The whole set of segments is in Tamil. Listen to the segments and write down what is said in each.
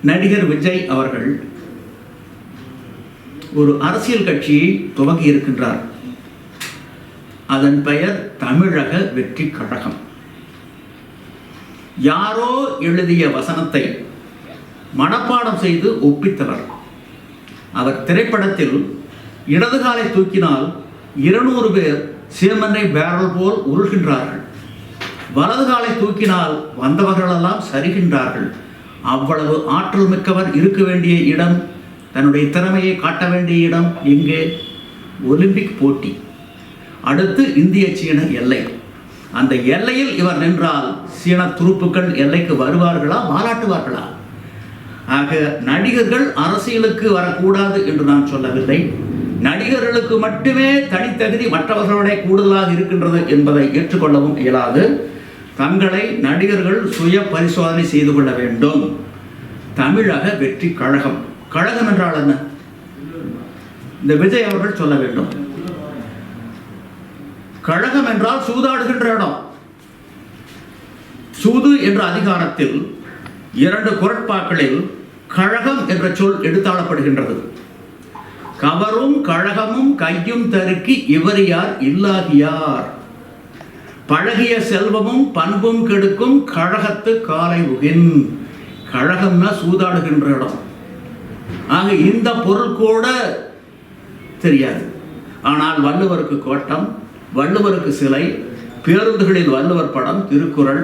நடிகர் விஜய் அவர்கள் ஒரு அரசியல் கட்சியை துவங்கி இருக்கின்றார். அதன் பெயர் தமிழக வெற்றி கழகம். யாரோ எழுதிய வசனத்தை மனப்பாடம் செய்து ஒப்பித்தவர். அவர் திரைப்படத்தில் இடது காலை தூக்கினால் 200 பேர் சீமனை பேரல் போல் உருள்கின்றார்கள், வலது காலை தூக்கினால் வந்தவர்களெல்லாம் சரிகின்றார்கள். அவ்வளவு ஆற்றல் மிக்கவர் இருக்க வேண்டிய இடம், தன்னுடைய திறமையை காட்ட வேண்டிய இடம் எங்கே? ஒலிம்பிக் போட்டி, அடுத்து இந்திய சீன எல்லை. அந்த எல்லையில் இவர் நின்றால் சீன துருப்புக்கள் எல்லைக்கு வருவார்களா, பாராட்டுவார்களா? ஆக நடிகர்கள் அரசியலுக்கு வரக்கூடாது என்று நான் சொல்லவில்லை. நடிகர்களுக்கு மட்டுமே தனித்தகுதி மற்றவர்களோட கூடுதலாக இருக்கின்றது என்பதை ஏற்றுக்கொள்ளவும் இயலாது. தங்களை நடிகர்கள் சுய பரிசோதனை செய்து கொள்ள வேண்டும். தமிழக வெற்றி கழகம், கழகம் என்றால் என்ன? இந்த விஜய் அவர்கள் சொல்ல வேண்டும். கழகம் என்றால் சூதாடுகின்ற இடம். சூது என்ற அதிகாரத்தில் 2 குறட்பாக்களில் கழகம் என்ற சொல் எடுத்தாளப்படுகின்றது. கவரும் கழகமும் கையும் தருக்கி இவர் யார் இல்லாகியார், பழகிய செல்வமும் பண்பும் கெடுக்கும் கழகத்து காலை உகின். கழகம்னா சூதாடுகின்ற இடம். ஆக இந்த பொருள் கூட தெரியாது. ஆனால் வள்ளுவருக்கு கோட்டம், வள்ளுவருக்கு சிலை, பேருந்துகளில் வள்ளுவர் படம், திருக்குறள்.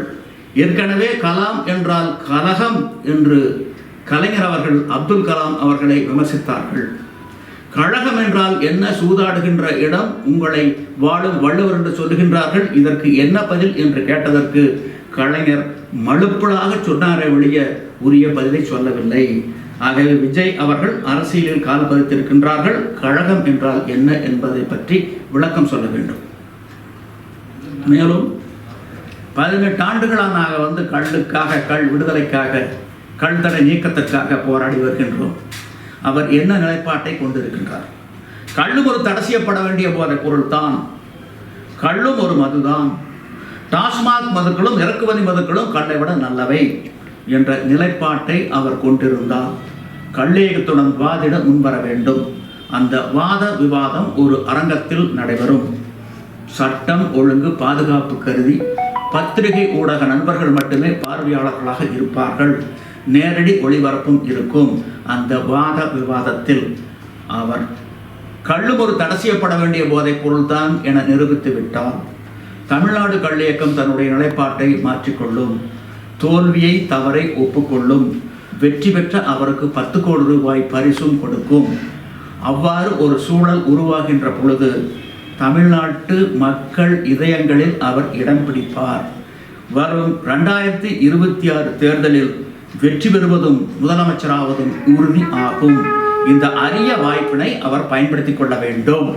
ஏற்கனவே கலாம் என்றால் கலகம் என்று கலைஞர் அவர்கள் அப்துல் கலாம் அவர்களை விமர்சித்தார்கள். கழகம் என்றால் என்ன? சூதாடுகின்ற இடம். உங்களை வாழும் வள்ளுவர் என்று சொல்லுகின்றார்கள். இதற்கு என்ன பதில் என்று கேட்டதற்கு கலைஞர் மழுப்பலாக சொன்னாரே ஒழிய உரிய பதிலை சொல்லவில்லை. ஆகவே விஜய் அவர்கள் அரசியலில் கால் பதித்திருக்கின்றார்கள். கழகம் என்றால் என்ன என்பதை பற்றி விளக்கம் சொல்ல வேண்டும். மேலும் 18 ஆண்டுகளாக நாங்கள் கள்ளுக்காக, கள் விடுதலைக்காக, கள் தடை நீக்கத்திற்காக போராடி வருகின்றோம். அவர் என்ன நிலைப்பாட்டை கொண்டிருக்கின்றார்? கள்ளும் ஒரு தடை செய்யப்பட வேண்டிய போதை பொருள் தான், கள்ளும் ஒரு மதுதான், டாஸ்மாக் மதுக்களும் இறக்குமதி மதுக்களும் கள்ளை விட நல்லவை என்ற நிலைப்பாட்டை அவர் கொண்டிருந்தால் கள்ளேகத்துடன் வாதிட முன்வர வேண்டும். அந்த வாத விவாதம் ஒரு அரங்கத்தில் நடைபெறும். சட்டம் ஒழுங்கு பாதுகாப்பு கருதி பத்திரிகை ஊடக நண்பர்கள் மட்டுமே பார்வையாளர்களாக இருப்பார்கள். நேரடி ஒளிபரப்பும் இருக்கும். அந்த வாத விவாதத்தில் அவர் கள்ளும் ஒரு தடை செய்யப்பட வேண்டிய போதைப் பொருள்தான் என நிரூபித்து விட்டார். தமிழ்நாடு கள்ளியக்கம் தன்னுடைய நிலைப்பாட்டை மாற்றிக்கொள்ளும். தோல்வியை, தவறை ஒப்புக்கொள்ளும். வெற்றி பெற்ற அவருக்கு 10 கோடி ரூபாய் பரிசும் கொடுக்கும். அவ்வாறு ஒரு சூழல் உருவாகின்ற பொழுது தமிழ்நாட்டு மக்கள் இதயங்களில் அவர் இடம் பிடிப்பார். வரும் 2026 தேர்தலில் வெற்றி பெறுவதும் முதலமைச்சராவதும் உறுதி ஆகும். இந்த அரிய வாய்ப்பினை அவர் பயன்படுத்திக் கொள்ள வேண்டும்.